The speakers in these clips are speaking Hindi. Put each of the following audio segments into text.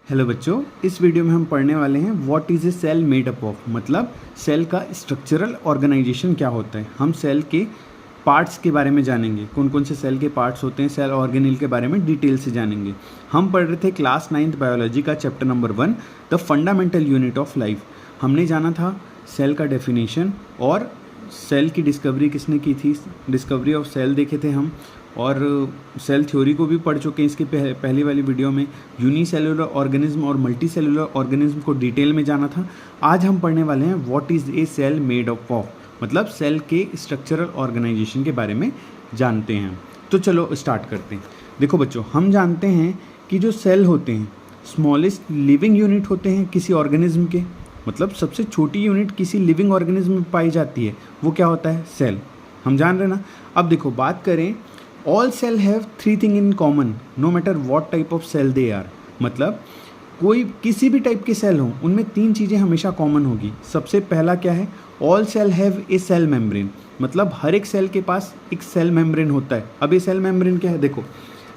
हेलो बच्चों, इस वीडियो में हम पढ़ने वाले हैं what is a cell made up of. मतलब सेल का स्ट्रक्चरल ऑर्गेनाइजेशन क्या होता है। हम सेल के पार्ट्स के बारे में जानेंगे, कौन कौन से सेल के पार्ट्स होते हैं, सेल ऑर्गेनेल के बारे में डिटेल से जानेंगे। हम पढ़ रहे थे क्लास 9th बायोलॉजी का chapter number 1 the fundamental unit of life. हमने जाना था सेल का डेफिनेशन और सेल की डिस्कवरी किसने की थी, डिस्कवरी ऑफ सेल देखे थे हम, और सेल थ्योरी को भी पढ़ चुके हैं इसकी पहली वाली वीडियो में। यूनिसेलुलर ऑर्गेनिज्म और मल्टी सेलुलर ऑर्गेनिज्म को डिटेल में जाना था। आज हम पढ़ने वाले हैं what is a cell made of, मतलब सेल के स्ट्रक्चरल ऑर्गेनाइजेशन के बारे में जानते हैं। तो चलो स्टार्ट करते हैं। देखो बच्चों, हम जानते हैं कि जो सेल होते हैं स्मॉलेस्ट लिविंग यूनिट होते हैं किसी ऑर्गेनिज्म के, मतलब सबसे छोटी यूनिट किसी लिविंग ऑर्गेनिज्म में पाई जाती है, वो क्या होता है, सेल। हम जान रहे ना। अब देखो बात करें, all cell have 3 thing in common no matter what type of cell they are. मतलब कोई किसी भी टाइप के सेल हों, उनमें 3 चीज़ें हमेशा कॉमन होगी। सबसे पहला क्या है, all cell have a cell membrane. मतलब हर एक सेल के पास एक सेल मेम्ब्रेन होता है। अब ये सेल मेम्ब्रेन क्या है, देखो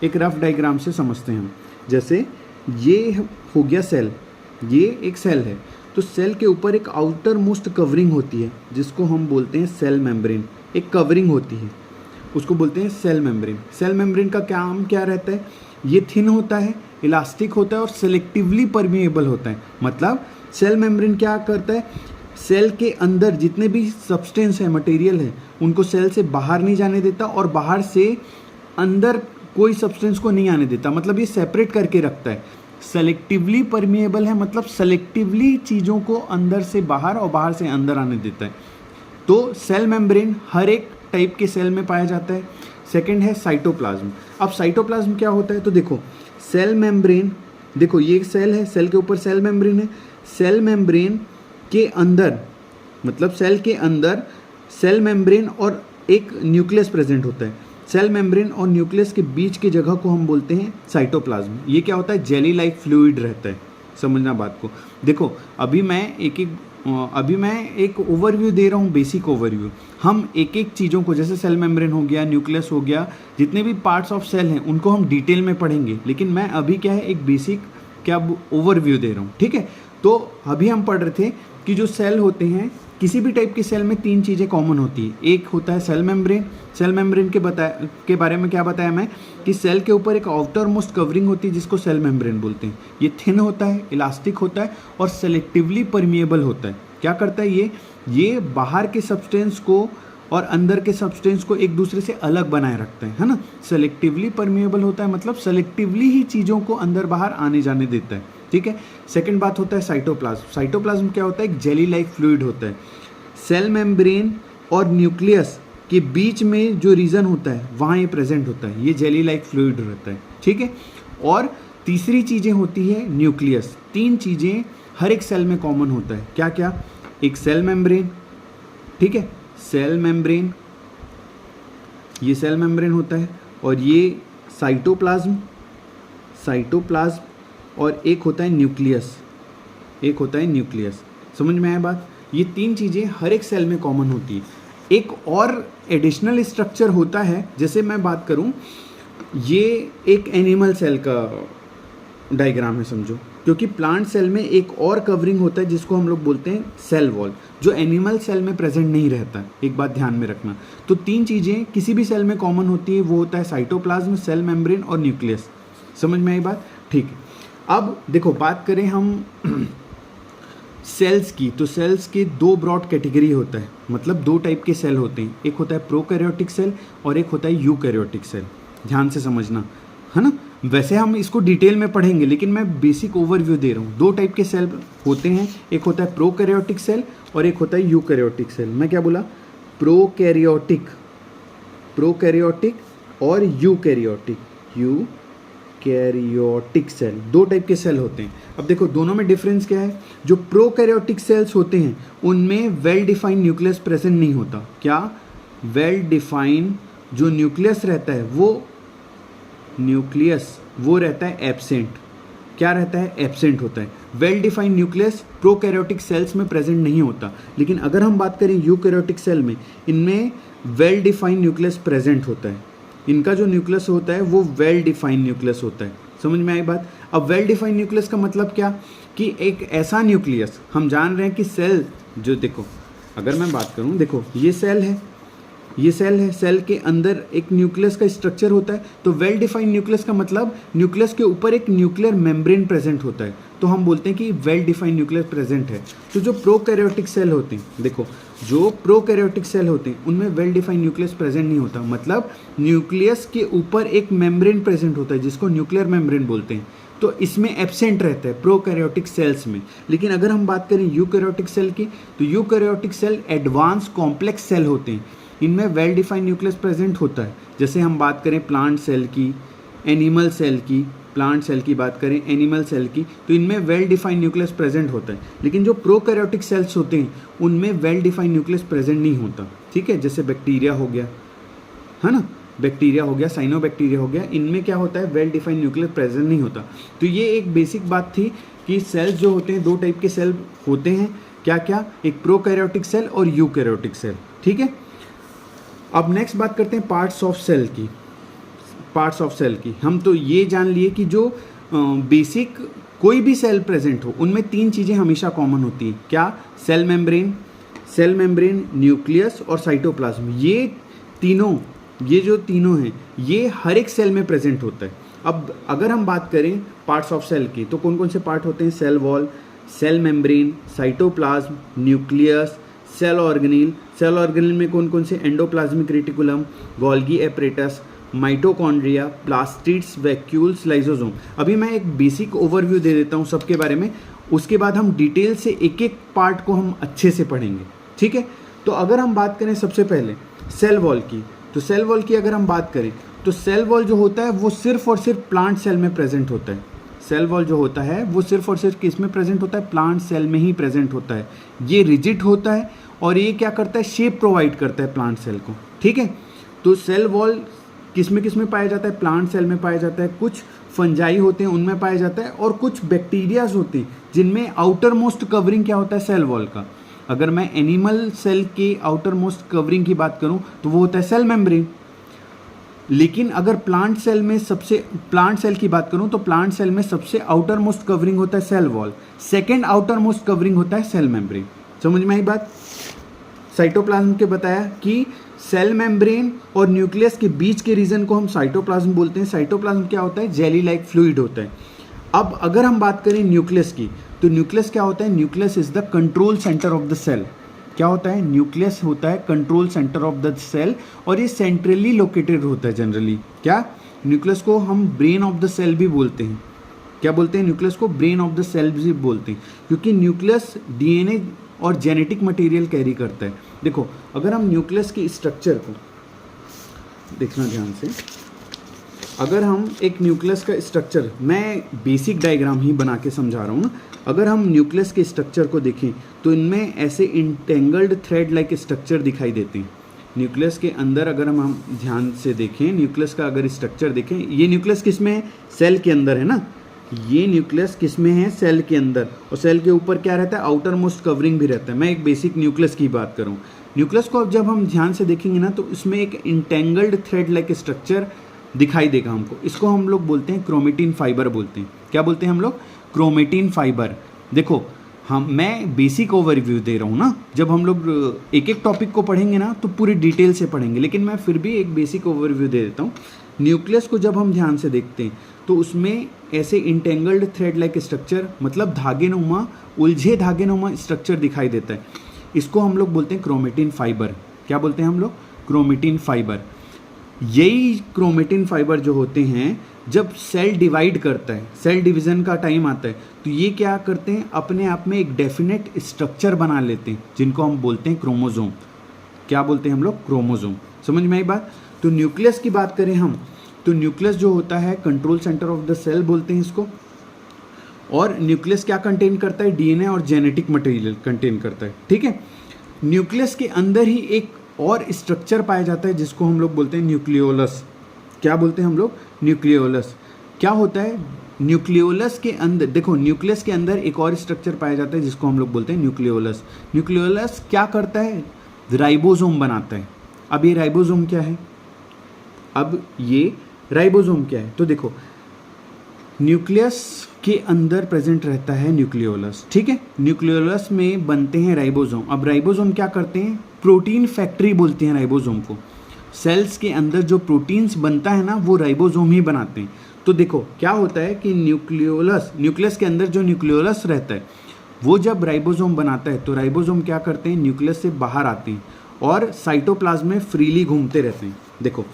एक रफ डायग्राम से समझते हैं हम। जैसे ये हो गया सेल, ये एक सेल है, तो सेल के ऊपर एक आउटर मोस्ट कवरिंग होती है जिसको हम बोलते हैं सेल मेम्ब्रेन। एक कवरिंग होती है, उसको बोलते हैं सेल मेम्ब्रेन। सेल मेम्ब्रेन का काम क्या रहता है, ये थिन होता है, इलास्टिक होता है और सेलेक्टिवली परमिएबल होता है। मतलब सेल मेम्ब्रेन क्या करता है, सेल के अंदर जितने भी सब्सटेंस है, मटेरियल है, उनको सेल से बाहर नहीं जाने देता और बाहर से अंदर कोई सब्सटेंस को नहीं आने देता। मतलब ये सेपरेट करके रखता है। सेलेक्टिवली परमिएबल है, मतलब सेलेक्टिवली चीज़ों को अंदर से बाहर और बाहर से अंदर आने देता है। तो सेल मेम्ब्रेन हर एक टाइप के सेल में पाया जाता है। सेकंड है साइटोप्लाज्म। अब साइटोप्लाज्म क्या होता है, तो देखो सेल मेम्ब्रेन, देखो ये एक सेल है, सेल के ऊपर सेल मेम्ब्रेन है। सेल मेम्ब्रेन के अंदर, मतलब सेल के अंदर सेल मेम्ब्रेन और एक न्यूक्लियस प्रेजेंट होता है। सेल मेम्ब्रेन और न्यूक्लियस के बीच की जगह को हम बोलते हैं साइटोप्लाज्म। ये क्या होता है, जेली लाइक फ्लूइड रहता है। समझना बात को। देखो अभी मैं एक ओवरव्यू दे रहा हूँ, बेसिक ओवरव्यू। हम एक एक चीज़ों को, जैसे सेल मेम्ब्रेन हो गया, न्यूक्लियस हो गया, जितने भी पार्ट्स ऑफ सेल हैं उनको हम डिटेल में पढ़ेंगे। लेकिन मैं अभी क्या है, एक बेसिक क्या ओवरव्यू दे रहा हूँ, ठीक है। तो अभी हम पढ़ रहे थे कि जो सेल होते हैं, किसी भी टाइप के सेल में 3 चीज़ें कॉमन होती है। एक होता है सेल मेम्ब्रेन। सेल मेम्ब्रेन के बारे में क्या बताया मैं, कि सेल के ऊपर एक आउटर मोस्ट कवरिंग होती है जिसको सेल मेम्ब्रेन बोलते हैं। ये थिन होता है, इलास्टिक होता है और सेलेक्टिवली परमिएबल होता है। क्या करता है ये बाहर के सब्सटेंस को और अंदर के सब्सटेंस को एक दूसरे से अलग बनाए रखता है ना। सेलेक्टिवली परमिएबल होता है, मतलब सेलेक्टिवली ही चीज़ों को अंदर बाहर आने जाने देता है, ठीक है। सेकंड बात होता है साइटोप्लाज्म। साइटोप्लाज्म क्या होता है, एक जेली लाइक फ्लूइड होता है। सेल मेम्ब्रेन और न्यूक्लियस के बीच में जो रीजन होता है वहाँ ये प्रेजेंट होता है, ये जेली लाइक फ्लूइड रहता है, ठीक है। और तीसरी चीज़ें होती है न्यूक्लियस। 3 चीज़ें हर एक सेल में कॉमन होता है। क्या क्या, एक सेल मेम्ब्रेन, ठीक है, सेल मेम्ब्रेन, ये सेल मेम्ब्रेन होता है, और ये साइटोप्लाज्म और एक होता है न्यूक्लियस, समझ में आया बात। ये 3 चीज़ें हर एक सेल में कॉमन होती है। एक और एडिशनल स्ट्रक्चर होता है, जैसे मैं बात करूं, ये एक एनिमल सेल का डायग्राम है समझो, क्योंकि प्लांट सेल में एक और कवरिंग होता है जिसको हम लोग बोलते हैं सेल वॉल, जो एनिमल सेल में प्रेजेंट नहीं रहता। एक बात ध्यान में रखना। तो 3 चीज़ें किसी भी सेल में कॉमन होती है, वो होता है साइटोप्लाज्म, सेल मेम्ब्रेन और न्यूक्लियस। समझ में आई बात, ठीक है। अब देखो बात करें हम सेल्स की, तो सेल्स के 2 ब्रॉड कैटेगरी होता है, मतलब 2 टाइप के सेल होते हैं। एक होता है प्रोकैरियोटिक सेल और एक होता है यूकैरियोटिक सेल। ध्यान से समझना, है ना। वैसे हम इसको डिटेल में पढ़ेंगे, लेकिन मैं बेसिक ओवरव्यू दे रहा हूँ। 2 टाइप के सेल होते हैं, एक होता है प्रोकैरियोटिक सेल और एक होता है यूकैरियोटिक सेल। मैं क्या बोला, प्रोकैरियोटिक और यूकैरियोटिक सेल, 2 टाइप के सेल होते हैं। अब देखो दोनों में डिफरेंस क्या है। जो प्रोकैरियोटिक सेल्स होते हैं उनमें वेल डिफाइंड न्यूक्लियस प्रेजेंट नहीं होता। क्या, वेल डिफाइंड जो न्यूक्लियस रहता है वो रहता है एब्सेंट। क्या रहता है, एब्सेंट होता है। Well defined nucleus prokaryotic cells में प्रेजेंट नहीं होता। लेकिन अगर हम बात करें यूकैरियोटिक सेल में, इनमें वेल डिफाइंड न्यूक्लियस प्रेजेंट होता है। इनका जो न्यूक्लियस होता है वो वेल डिफाइंड न्यूक्लियस होता है। समझ में आई बात। अब वेल डिफाइंड न्यूक्लियस का मतलब क्या, कि एक ऐसा न्यूक्लियस, हम जान रहे हैं कि सेल जो, देखो अगर मैं बात करूं, देखो ये सेल है, ये सेल है, सेल के अंदर एक न्यूक्लियस का स्ट्रक्चर होता है। तो वेल डिफाइंड न्यूक्लियस का मतलब न्यूक्लियस के ऊपर एक न्यूक्लियर मेम्ब्रेन प्रेजेंट होता है, तो हम बोलते हैं कि वेल डिफाइंड न्यूक्लियस प्रेजेंट है। तो जो प्रोकैरियोटिक सेल होते हैं, देखो जो प्रोकैरियोटिक सेल होते हैं उनमें वेल डिफाइंड न्यूक्लियस प्रेजेंट नहीं होता, मतलब न्यूक्लियस के ऊपर एक मेम्ब्रेन प्रेजेंट होता है जिसको न्यूक्लियर मेम्ब्रेन बोलते हैं, तो इसमें एब्सेंट रहता है प्रोकैरियोटिक सेल्स में। लेकिन अगर हम बात करें यूकैरियोटिक सेल की, तो eukaryotic cell advance complex cell होते हैं, इनमें वेल डिफाइंड न्यूक्लियस प्रेजेंट होता है। जैसे हम बात करें प्लांट सेल की, एनिमल सेल की, प्लांट सेल की बात करें, एनिमल सेल की, तो इनमें वेल डिफाइंड न्यूक्लियस प्रेजेंट होता है। लेकिन जो प्रोकैरियोटिक सेल्स होते हैं उनमें वेल डिफाइंड न्यूक्लियस प्रेजेंट नहीं होता, ठीक है। जैसे बैक्टीरिया हो गया, है ना, बैक्टीरिया हो गया, साइनोबैक्टीरिया हो गया, इनमें क्या होता है, वेल डिफाइंड न्यूक्लियस प्रेजेंट नहीं होता। तो ये एक बेसिक बात थी कि सेल्स जो होते हैं, दो टाइप के सेल होते हैं, क्या क्या, एक प्रोकैरियोटिक सेल और यूकैरियोटिक सेल, ठीक है। अब नेक्स्ट बात करते हैं पार्ट्स ऑफ सेल की। पार्ट्स ऑफ सेल की हम तो ये जान लिए कि जो बेसिक कोई भी सेल प्रेजेंट हो उनमें तीन चीज़ें हमेशा कॉमन होती हैं, क्या, सेल मेम्ब्रेन, न्यूक्लियस और साइटोप्लाज्म। ये तीनों, ये जो तीनों हैं ये हर एक सेल में प्रेजेंट होता है। अब अगर हम बात करें पार्ट्स ऑफ सेल की, तो कौन कौन से पार्ट होते हैं, cell wall, cell membrane, cytoplasm, nucleus, cell organelle. Cell organelle में कौन कौन से, endoplasmic reticulum, Golgi apparatus, mitochondria, plastids, vacuoles, lysosome. अभी मैं एक बेसिक ओवरव्यू दे देता हूँ सबके बारे में, उसके बाद हम डिटेल से एक एक पार्ट को हम अच्छे से पढ़ेंगे, ठीक है। तो अगर हम बात करें सबसे पहले सेल वॉल की, तो सेल वॉल की अगर हम बात करें तो सेल वॉल जो होता है वो सिर्फ और सिर्फ प्लांट सेल में प्रेजेंट होता है। सेल वॉल जो होता है वो सिर्फ और सिर्फ किस में प्रेजेंट होता है, प्लांट सेल में ही प्रेजेंट होता है। ये रिजिड होता है और ये क्या करता है, शेप प्रोवाइड करता है प्लांट सेल को, ठीक है। तो सेल वॉल किस में पाया जाता है, प्लांट सेल में पाया जाता है, कुछ फंजाई होते हैं उनमें पाया जाता है, और कुछ बैक्टीरियाज होते हैं जिनमें आउटर मोस्ट कवरिंग क्या होता है, सेल वॉल का। अगर मैं एनिमल सेल के आउटर मोस्ट कवरिंग की बात करूं तो वो होता है सेल मेम्ब्रेन। लेकिन अगर प्लांट सेल की बात करूं तो प्लांट सेल में सबसे आउटर मोस्ट कवरिंग होता है cell wall, second outer most covering होता है सेल मेम्ब्रेन। समझ में आई बात। साइटोप्लाज्म के बताया कि सेल मेम्ब्रेन और न्यूक्लियस के बीच के रीजन को हम साइटोप्लाज्म बोलते हैं। साइटोप्लाज्म क्या होता है, जेली लाइक फ्लूइड होता है। अब अगर हम बात करें न्यूक्लियस की, तो न्यूक्लियस क्या होता है, nucleus is the control centre of the cell. क्या होता है, न्यूक्लियस होता है control centre of the cell, और ये सेंट्रली लोकेटेड होता है जनरली। क्या, न्यूक्लियस को हम ब्रेन ऑफ द सेल भी बोलते हैं। क्या बोलते हैं, न्यूक्लियस को ब्रेन ऑफ द सेल भी बोलते हैं, क्योंकि न्यूक्लियस डीएनए और जेनेटिक मटेरियल कैरी करता है। देखो अगर हम न्यूक्लियस की स्ट्रक्चर को देखना ध्यान से, अगर हम एक न्यूक्लियस का स्ट्रक्चर, मैं बेसिक डायग्राम ही बना के समझा रहा हूँ ना, अगर हम न्यूक्लियस के स्ट्रक्चर को देखें तो इनमें ऐसे इंटेंगल्ड थ्रेड लाइक स्ट्रक्चर दिखाई देते हैं। न्यूक्लियस के अंदर अगर हम ध्यान से देखें, न्यूक्लियस का अगर स्ट्रक्चर देखें, ये न्यूक्लियस किस में है, सेल के अंदर है ना, ये न्यूक्लियस किस में है, सेल के अंदर, और सेल के ऊपर क्या रहता है, आउटर मोस्ट कवरिंग भी रहता है। मैं एक बेसिक न्यूक्लियस की बात करूँ, न्यूक्लियस को अब जब हम ध्यान से देखेंगे ना तो इसमें एक इंटेंगल्ड थ्रेड लाइक स्ट्रक्चर दिखाई देगा हमको। इसको हम लोग बोलते हैं क्रोमेटिन फाइबर बोलते हैं। क्या बोलते हैं हम लोग, क्रोमेटिन फाइबर। देखो मैं बेसिक ओवरव्यू दे रहा हूँ ना, जब हम लोग एक एक टॉपिक को पढ़ेंगे ना तो पूरी डिटेल से पढ़ेंगे, लेकिन मैं फिर भी एक बेसिक ओवरव्यू दे देता हूँ। न्यूक्लियस को जब हम ध्यान से देखते हैं तो उसमें ऐसे इंटेंगल्ड थ्रेड लाइक स्ट्रक्चर, मतलब धागेनुमा, उलझे धागेनुमा स्ट्रक्चर दिखाई देता है। इसको हम लोग बोलते हैं क्रोमेटिन फाइबर। क्या बोलते हैं हम लोग, क्रोमेटिन फाइबर। यही क्रोमेटिन फाइबर जो होते हैं, जब सेल डिवाइड करता है, सेल डिवीज़न का टाइम आता है, तो ये क्या करते हैं, अपने आप में एक डेफिनेट स्ट्रक्चर बना लेते हैं, जिनको हम बोलते हैं क्रोमोसोम। क्या बोलते हैं हम लोग, क्रोमोसोम। समझ में आई बात। तो न्यूक्लियस की बात करें हम, तो न्यूक्लियस जो होता है control centre of the cell बोलते हैं इसको। और न्यूक्लियस क्या कंटेन करता है, डीएनए और जेनेटिक मटेरियल कंटेन करता है, ठीक है। न्यूक्लियस के अंदर ही एक और स्ट्रक्चर पाया जाता है जिसको हम लोग बोलते हैं न्यूक्लियोलस। क्या बोलते हैं हम लोग, न्यूक्लियोलस। क्या होता है, न्यूक्लियोलस के अंदर, देखो न्यूक्लियस के अंदर एक और स्ट्रक्चर पाया जाता है जिसको हम लोग बोलते हैं न्यूक्लियोलस। न्यूक्लियोलस क्या करता है, राइबोसोम बनाता है। अब ये राइबोसोम क्या है, अब ये राइबोसोम क्या है, तो देखो न्यूक्लियस के अंदर प्रेजेंट रहता है न्यूक्लियोलस, ठीक है। न्यूक्लियोलस में बनते हैं राइबोसोम। अब राइबोसोम क्या करते हैं, प्रोटीन फैक्ट्री बोलते हैं राइबोसोम को। सेल्स के अंदर जो प्रोटीन्स बनता है ना, वो राइबोसोम ही बनाते हैं। तो देखो क्या होता है कि न्यूक्लियस के अंदर जो न्यूक्लियोलस रहता है, वो जब राइबोसोम बनाता है तो राइबोसोम क्या करते हैं, न्यूक्लियस से बाहर आते हैं और साइटोप्लाज्म में फ्रीली घूमते रहते हैं। देखो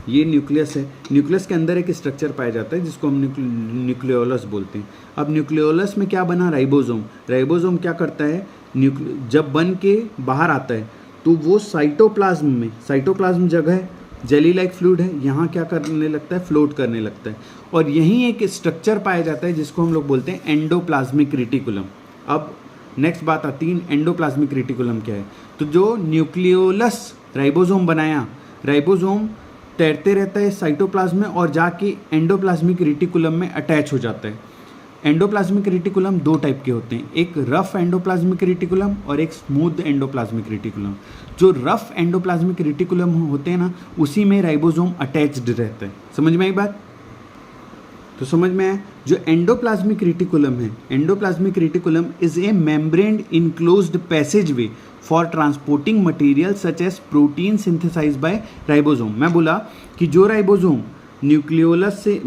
ये न्यूक्लियस है, न्यूक्लियस के अंदर एक स्ट्रक्चर पाया जाता है जिसको हम न्यूक्लियोलस बोलते हैं। अब न्यूक्लियोलस में क्या बना, राइबोसोम। राइबोसोम क्या करता है, जब बन के बाहर आता है तो वो साइटोप्लाज्म में, साइटोप्लाज्म जगह है, जेली लाइक फ्लूइड है, यहाँ क्या करने लगता है, फ्लोट करने लगता है। और यहीं एक स्ट्रक्चर पाया जाता है जिसको हम लोग बोलते हैं एंडोप्लाज्मिक रेटिकुलम। अब नेक्स्ट बात आती है एंडोप्लाज्मिक रेटिकुलम क्या है। तो जो न्यूक्लियोलस राइबोसोम बनाया, राइबोसोम तैरते रहता है साइटोप्लाज्म में और जाके एंडोप्लाज्मिक रेटिकुलम में अटैच हो जाता है। एंडोप्लाज्मिक रेटिकुलम दो टाइप के होते हैं, एक रफ एंडोप्लाज्मिक रेटिकुलम और एक स्मूथ एंडोप्लाज्मिक रेटिकुलम। जो रफ एंडोप्लाज्मिक रेटिकुलम होते हैं ना, उसी में राइबोसोम अटैच्ड रहता है। समझ में आई बात? तो समझ में आया। जो एंडोप्लाज्मिक रेटिकुलम है, endoplasmic reticulum is a membrane enclosed passageway for transporting material such as protein synthesised by ribosome. मैं बोला कि जो राइबोसोम न्यूक्लियोलस से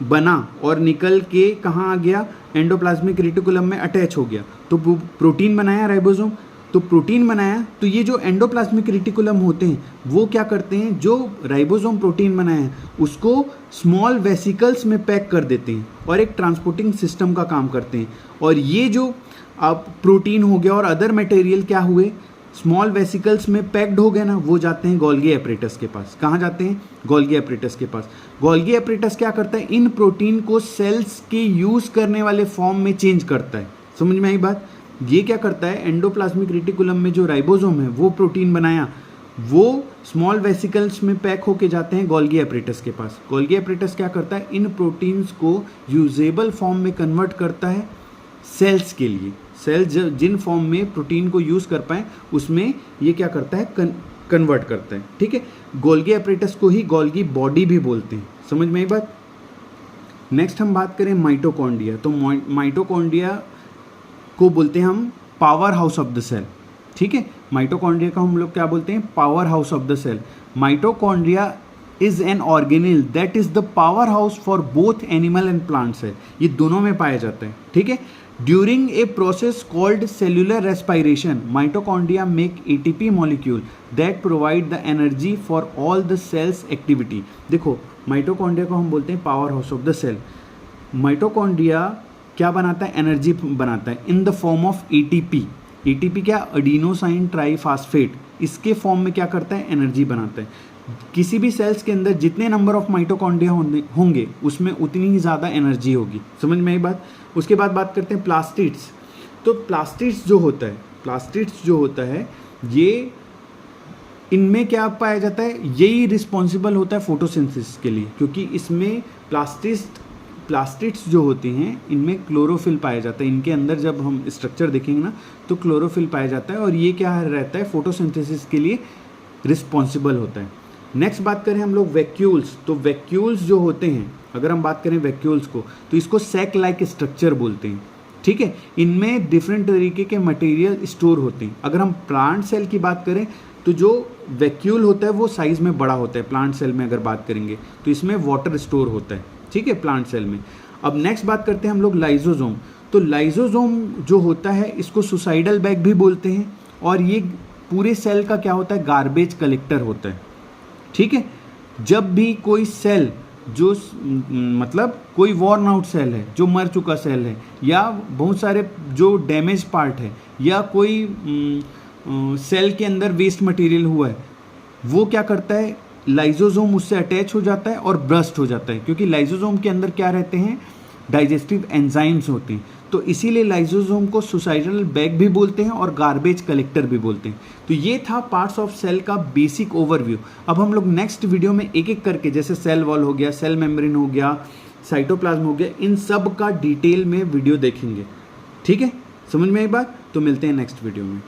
बना और निकल के कहाँ आ गया, एंडोप्लाज्मिक रेटिकुलम में अटैच हो गया, तो प्रोटीन बनाया राइबोसोम। तो प्रोटीन बनाया, तो ये जो एंडोप्लाज्मिक रेटिकुलम होते हैं वो क्या करते हैं, जो राइबोसोम प्रोटीन बनाया है उसको स्मॉल वेसिकल्स में पैक कर देते हैं और एक ट्रांसपोर्टिंग सिस्टम का काम करते हैं। और ये जो अब प्रोटीन हो गया और अदर मटेरियल क्या हुए, स्मॉल वेसिकल्स में पैक्ड हो गए ना, वो जाते हैं गोल्गी एपरेटस के पास। कहाँ जाते हैं, गोल्गी एपरेटस के पास। गोल्गी एपरेटस क्या करता है, इन प्रोटीन को सेल्स के यूज़ करने वाले फॉर्म में चेंज करता है। समझ में आई बात? ये क्या करता है, एंडोप्लाज्मिक रेटिकुलम में जो राइबोसोम है वो प्रोटीन बनाया, वो स्मॉल वेसिकल्स में पैक होके जाते हैं गोल्गी एपरेटस के पास। गोल्गी एपरेटस क्या करता है, इन प्रोटीन्स को यूजेबल फॉर्म में कन्वर्ट करता है सेल्स के लिए। सेल्स जिन फॉर्म में प्रोटीन को यूज़ कर पाए उसमें ये क्या करता है, कन्वर्ट करता है, ठीक है। गोल्गी एपरेटस को ही गोल्गी बॉडी भी बोलते हैं। समझ में आई बात? नेक्स्ट हम बात करें माइटोकॉन्ड्रिया। तो माइटोकॉन्ड्रिया को बोलते हैं हम power house of the cell, ठीक है। माइटोकॉन्ड्रिया का हम लोग क्या बोलते हैं, power house of the cell. Mitochondria is an organelle that is the power house for both animal and plant cell. ये दोनों में पाया जाता है, ठीक है। During a process called cellular respiration, mitochondria make ATP molecule that provide the energy for all the cells activity. देखो माइटोकॉन्ड्रिया को हम बोलते हैं power house of the cell. Mitochondria क्या बनाता है, एनर्जी बनाता है in the form of ATP. ATP क्या, एडिनोसाइन ट्राइफॉस्फेट, इसके फॉर्म में क्या करता है, एनर्जी बनाता है। किसी भी सेल्स के अंदर जितने नंबर ऑफ माइटोकॉन्ड्रिया होंगे उसमें उतनी ही ज़्यादा एनर्जी होगी। समझ में आई बात? उसके बाद बात करते हैं प्लास्टिड्स। तो प्लास्टिड्स जो होता है ये, इनमें क्या पाया जाता है, यही रिस्पॉन्सिबल होता है फोटोसिंथेसिस के लिए, क्योंकि इसमें प्लास्टिड्स जो होती हैं इनमें क्लोरोफिल पाया जाता है। इनके अंदर जब हम स्ट्रक्चर देखेंगे ना तो क्लोरोफिल पाया जाता है और ये क्या रहता है, फोटोसिंथेसिस के लिए रिस्पॉन्सिबल होता है। नेक्स्ट बात करें हम लोग वैक्यूल्स। तो वैक्यूल्स जो होते हैं, अगर हम बात करें वैक्यूल्स को, तो इसको सैक लाइक स्ट्रक्चर बोलते हैं, ठीक है। इनमें डिफरेंट तरीके के मटेरियल स्टोर होते हैं। अगर हम प्लांट सेल की बात करें तो जो वैक्यूल होता है वो साइज़ में बड़ा होता है। प्लांट सेल में अगर बात करेंगे तो इसमें वाटर स्टोर होता है, ठीक है, प्लांट सेल में। अब नेक्स्ट बात करते हैं हम लोग लाइजोसोम। तो लाइजोसोम जो होता है इसको सुसाइडल बैग भी बोलते हैं और ये पूरे सेल का क्या होता है, गार्बेज कलेक्टर होता है, ठीक है। जब भी कोई सेल जो मतलब कोई वॉर्न आउट सेल है, जो मर चुका सेल है, या बहुत सारे जो डैमेज पार्ट है, या कोई सेल के अंदर वेस्ट मटेरियल हुआ है, वो क्या करता है, लाइजोसोम उससे अटैच हो जाता है और ब्रस्ट हो जाता है, क्योंकि लाइजोसोम के अंदर क्या रहते हैं, डाइजेस्टिव एंजाइम्स होते हैं। तो इसीलिए लाइजोसोम को सुसाइडल बैग भी बोलते हैं और गार्बेज कलेक्टर भी बोलते हैं। तो ये था पार्ट्स ऑफ सेल का बेसिक ओवरव्यू। अब हम लोग नेक्स्ट वीडियो में एक एक करके, जैसे सेल वॉल हो गया, सेल मेम्ब्रेन हो गया, साइटोप्लाज्म हो गया, इन सब का डिटेल में वीडियो देखेंगे, ठीक है। समझ में आई बात? तो मिलते हैं नेक्स्ट वीडियो में।